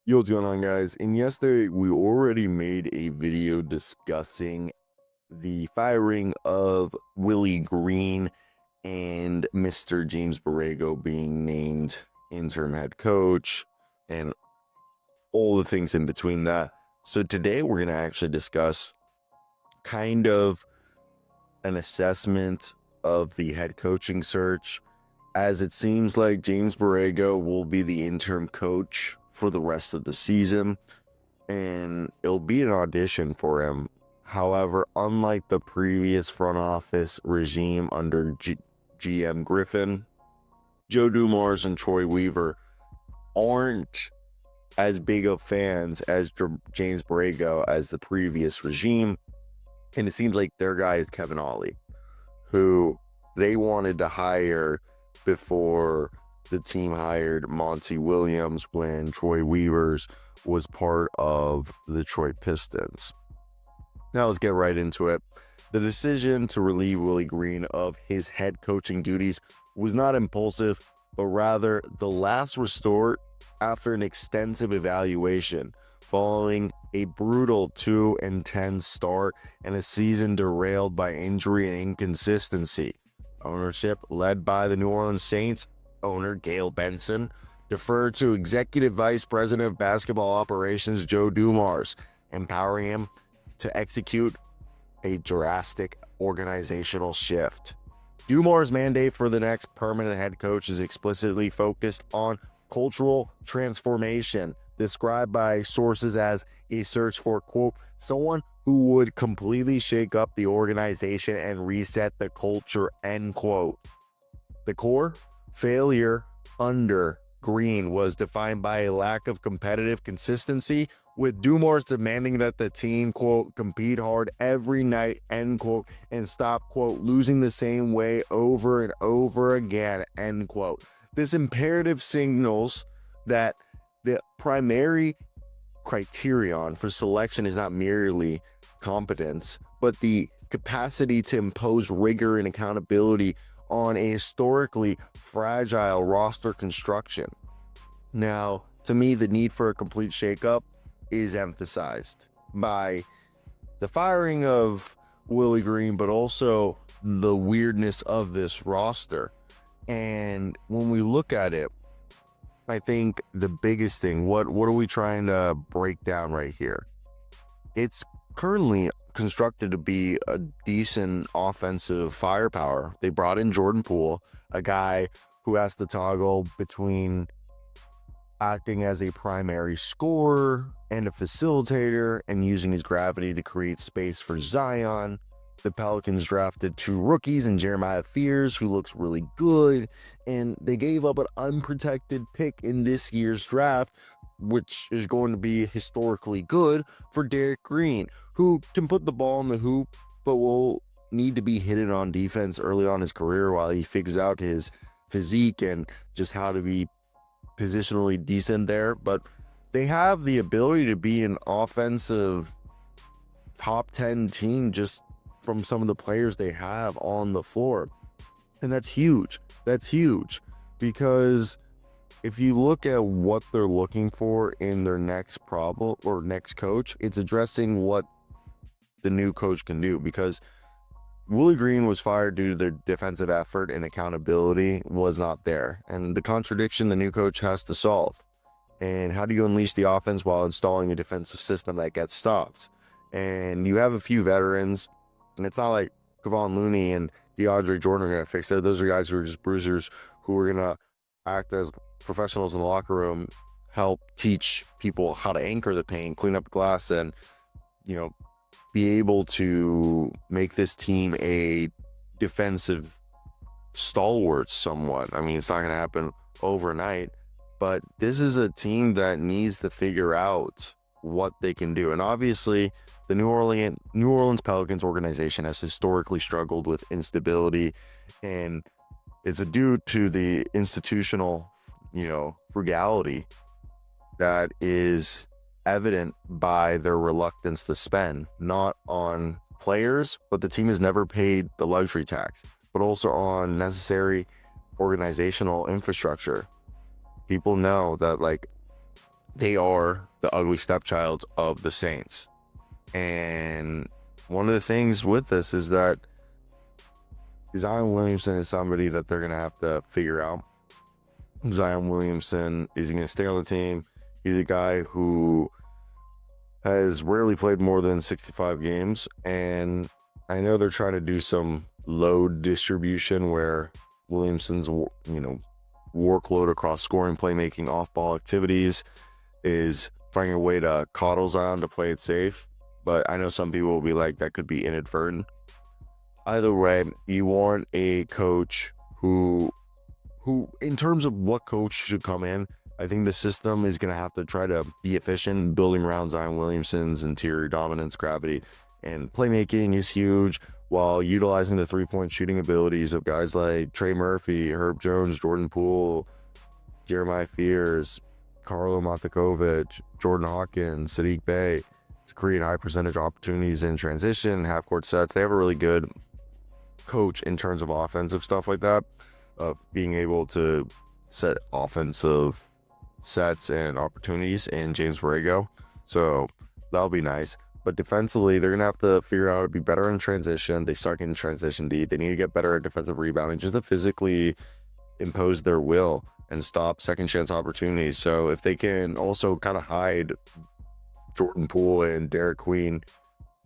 Yo, what's going on, guys? And yesterday we already made a video discussing the firing of Willie Green and Mr. James Borrego being named interim head coach and all the things in between that. So today we're going to actually discuss kind of an assessment of the head coaching search, as it seems like James Borrego will be the interim coach for the rest of the season, and it'll be an audition for him. However, unlike the previous front office regime under GM Griffin, Joe Dumars and Troy Weaver aren't as big of fans as James Borrego as the previous regime, and it seems like their guy is Kevin Ollie, who they wanted to hire before the team hired Monty Williams when Troy Weavers was part of the Detroit Pistons. Now let's get right into it. The decision to relieve Willie Green of his head coaching duties was not impulsive, but rather the last resort after an extensive evaluation following a brutal 2-10 start and a season derailed by injury and inconsistency. Ownership, led by the New Orleans Saints owner Gail Benson, deferred to Executive Vice President of Basketball Operations Joe Dumars, empowering him to execute a drastic organizational shift. Dumars' mandate for the next permanent head coach is explicitly focused on cultural transformation, described by sources as a search for, quote, someone who would completely shake up the organization and reset the culture, end quote. The core failure under Green was defined by a lack of competitive consistency, with Dumars demanding that the team, quote, compete hard every night, end quote, and stop, quote, losing the same way over and over again, end quote. This imperative signals that the primary criterion for selection is not merely competence, but the capacity to impose rigor and accountability on a historically fragile roster construction. Now, to me, the need for a complete shakeup is emphasized by the firing of Willie Green, but also the weirdness of this roster. And when we look at it, I think the biggest thing, what are we trying to break down right here? It's currently constructed to be a decent offensive firepower. They brought in Jordan Poole, a guy who has to toggle between acting as a primary scorer and a facilitator and using his gravity to create space for Zion. The Pelicans drafted 2 rookies and Jeremiah Fears, who looks really good, and they gave up an unprotected pick in this year's draft, which is going to be historically good, for Derek Green, who can put the ball in the hoop, but will need to be hidden on defense early on in his career while he figures out his physique and just how to be positionally decent there. But they have the ability to be an offensive top 10 team just from some of the players they have on the floor. And that's huge. That's huge, because if you look at what they're looking for in their next problem or next coach, it's addressing what the new coach can do, because Willie Green was fired due to their defensive effort and accountability was not there. And the contradiction the new coach has to solve. And how do you unleash the offense while installing a defensive system that gets stops? And you have a few veterans, and it's not like Kevon Looney and DeAndre Jordan are going to fix it. Those are guys who are just bruisers who are going to act as professionals in the locker room, help teach people how to anchor the paint, clean up glass, and, be able to make this team a defensive stalwart somewhat. I mean, it's not going to happen overnight, but this is a team that needs to figure out what they can do. And obviously, the New Orleans Pelicans organization has historically struggled with instability, and it's due to the institutional, frugality that is evident by their reluctance to spend, not on players, but the team has never paid the luxury tax, but also on necessary organizational infrastructure. People know that, they are the ugly stepchild of the Saints. And one of the things with this is that Zion Williamson is somebody that they're going to have to figure out. Zion Williamson, is he going to stay on the team? He's a guy who has rarely played more than 65 games. And I know they're trying to do some load distribution where Williamson's, workload across scoring, playmaking, off-ball activities is finding a way to coddle Zion to play it safe. But I know some people will be like, that could be inadvertent. Either way, you want a coach who, in terms of what coach should come in, I think the system is going to have to try to be efficient, building around Zion Williamson's interior dominance, gravity, and playmaking is huge, while utilizing the three-point shooting abilities of guys like Trey Murphy, Herb Jones, Jordan Poole, Jeremiah Fears, Carlo Montekovic, Jordan Hawkins, Sadiq Bey, to create high percentage opportunities in transition, half-court sets. They have a really good coach in terms of offensive stuff like that, of being able to set offensive sets and opportunities in James Borrego. So that'll be nice. But defensively, they're going to have to figure out how to be better in transition. They start getting transition D. They need to get better at defensive rebounding just to physically impose their will and stop second chance opportunities. So if they can also kind of hide Jordan Poole and Derek Queen,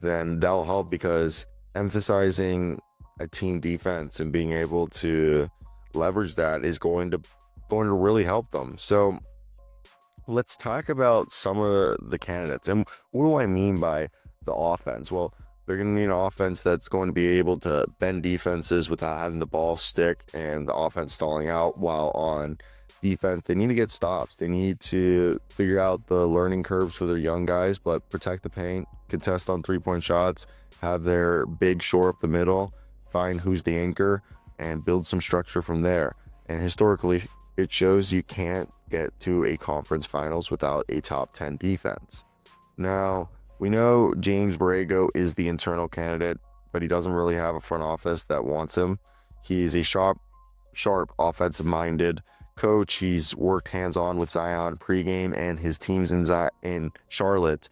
then that'll help, because emphasizing a team defense and being able to leverage that is going to really help them. So let's talk about some of the candidates. And what do I mean by the offense? Well, they're going to need an offense that's going to be able to bend defenses without having the ball stick and the offense stalling out, while on defense, they need to get stops. They need to figure out the learning curves for their young guys, but protect the paint, contest on three-point shots, have their big shore up the middle, find who's the anchor, and build some structure from there. And historically, it shows you can't get to a conference finals without a top 10 defense. Now, we know James Borrego is the internal candidate, but he doesn't really have a front office that wants him. He's a sharp, offensive-minded coach. He's worked hands-on with Zion pregame, and his teams in Charlotte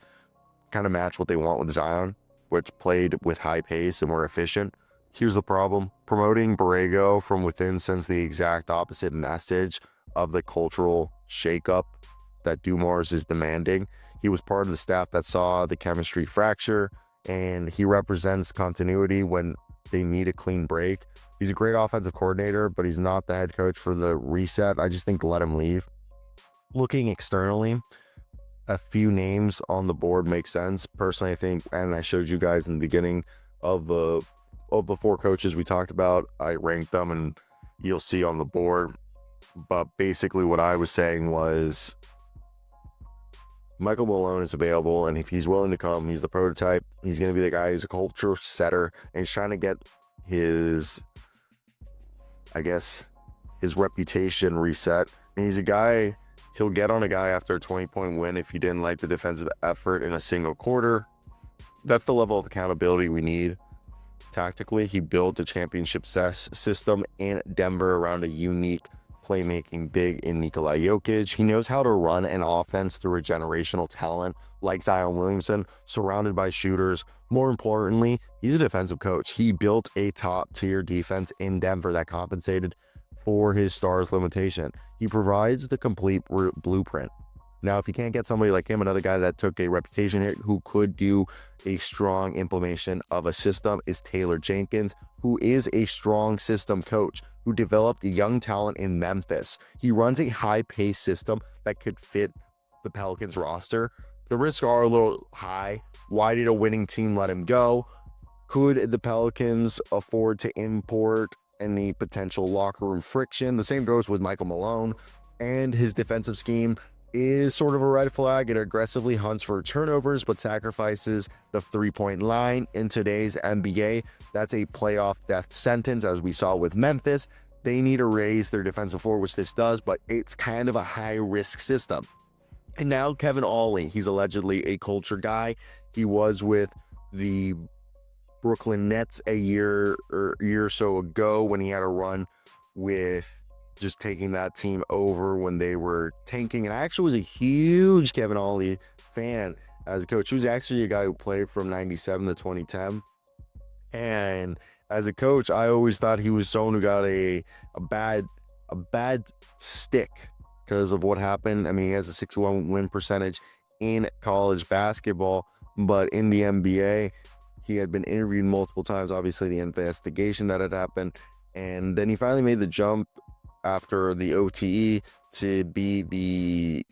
kind of match what they want with Zion, which played with high pace and were efficient. Here's the problem. Promoting Borrego from within sends the exact opposite message of the cultural shakeup that Dumars is demanding. He was part of the staff that saw the chemistry fracture, and he represents continuity when they need a clean break. He's a great offensive coordinator, but he's not the head coach for the reset. I just think let him leave. Looking externally, a few names on the board make sense. Personally, I think, and I showed you guys in the beginning of the four coaches we talked about, I ranked them, and you'll see on the board. But basically what I was saying was Michael Malone is available, and if he's willing to come, he's the prototype. He's going to be the guy who's a culture setter, and he's trying to get his reputation reset. And he's a guy, he'll get on a guy after a 20-point win if he didn't like the defensive effort in a single quarter. That's the level of accountability we need. Tactically, he built a championship system in Denver around a unique playmaking big in Nikola Jokic. He knows how to run an offense through a generational talent like Zion Williamson, surrounded by shooters. More importantly, he's a defensive coach. He built a top-tier defense in Denver that compensated for his stars limitation. He provides the complete blueprint. Now, if you can't get somebody like him, another guy that took a reputation hit who could do a strong implementation of a system is Taylor Jenkins, who is a strong system coach who developed a young talent in Memphis. He runs a high-paced system that could fit the Pelicans roster. The risks are a little high. Why did a winning team let him go? Could the Pelicans afford to import any potential locker room friction? The same goes with Michael Malone, and his defensive scheme is sort of a red flag. It aggressively hunts for turnovers but sacrifices the three-point line. In today's NBA, that's a playoff death sentence, as we saw with Memphis. They need to raise their defensive floor, which this does, but it's kind of a high-risk system. And now Kevin Ollie, he's allegedly a culture guy. He was with the Brooklyn Nets a year or so ago when he had a run with just taking that team over when they were tanking. And I actually was a huge Kevin Ollie fan as a coach. He was actually a guy who played from 97 to 2010. And as a coach, I always thought he was someone who got a bad stick because of what happened. I mean, he has a 61 win percentage in college basketball, but in the NBA, he had been interviewed multiple times. Obviously, the investigation that had happened, and then he finally made the jump after the OTE to be the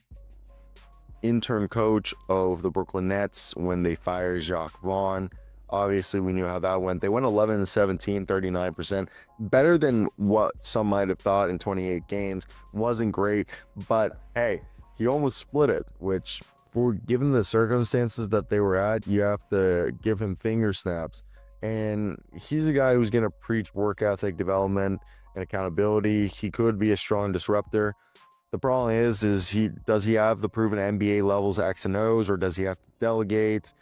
intern coach of the Brooklyn Nets when they fired Jacques Vaughn. Obviously, we knew how that went. They went 11-17, 39%. Better than what some might have thought in 28 games. Wasn't great, but hey, he almost split it, which, for given the circumstances that they were at, you have to give him finger snaps. And he's a guy who's going to preach work ethic, development, and accountability. He could be a strong disruptor. The problem is does he have the proven NBA levels X and O's, or does he have to delegate?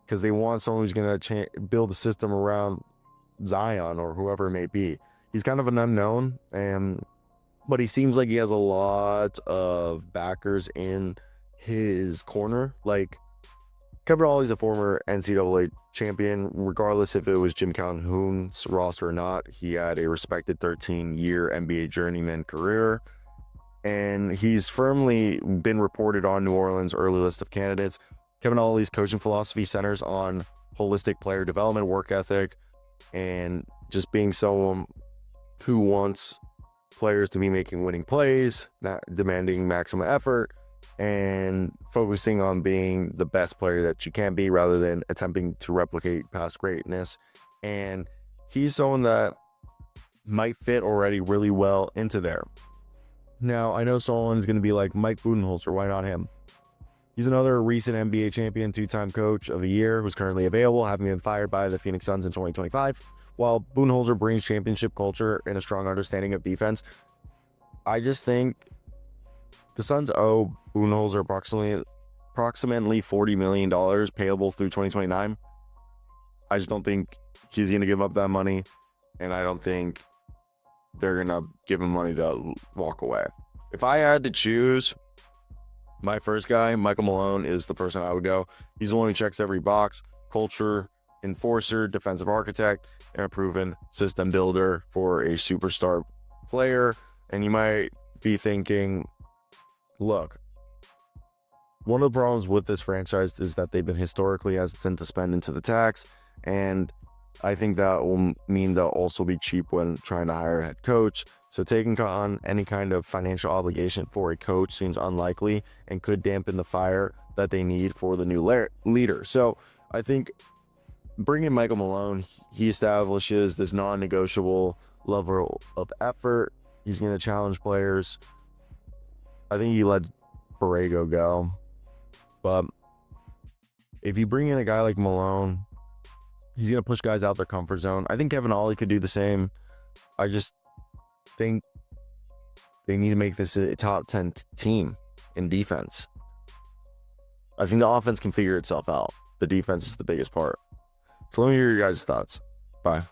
Because they want someone who's going to build a system around Zion or whoever it may be. He's kind of an unknown, but he seems like he has a lot of backers in his corner. Like, Kevin Ollie's a former NCAA champion. Regardless if it was Jim Calhoun's roster or not, he had a respected 13-year NBA journeyman career. And he's firmly been reported on New Orleans' early list of candidates. Kevin Ollie's coaching philosophy centers on holistic player development, work ethic, and just being someone who wants players to be making winning plays, not demanding maximum effort, and focusing on being the best player that you can be rather than attempting to replicate past greatness. And he's someone that might fit already really well into there. Now, I know someone's going to be like, Mike Budenholzer, why not him? He's another recent NBA champion, two-time coach of the year who's currently available, having been fired by the Phoenix Suns in 2025. While Budenholzer brings championship culture and a strong understanding of defense, I just think the Suns owe Budenholzer approximately $40 million payable through 2029. I just don't think he's going to give up that money, and I don't think they're going to give him money to walk away. If I had to choose, my first guy, Michael Malone, is the person I would go. He's the one who checks every box: culture, enforcer, defensive architect, and a proven system builder for a superstar player. And you might be thinking, look, one of the problems with this franchise is that they've been historically hesitant to spend into the tax, and I think that will mean they'll also be cheap when trying to hire a head coach. So taking on any kind of financial obligation for a coach seems unlikely and could dampen the fire that they need for the new leader. So I think bringing Michael Malone, he establishes this non-negotiable level of effort. He's going to challenge players. I think you let Borrego go. But if you bring in a guy like Malone, he's going to push guys out their comfort zone. I think Kevin Ollie could do the same. I just think they need to make this a top 10 team in defense. I think the offense can figure itself out. The defense is the biggest part. So let me hear your guys' thoughts. Bye.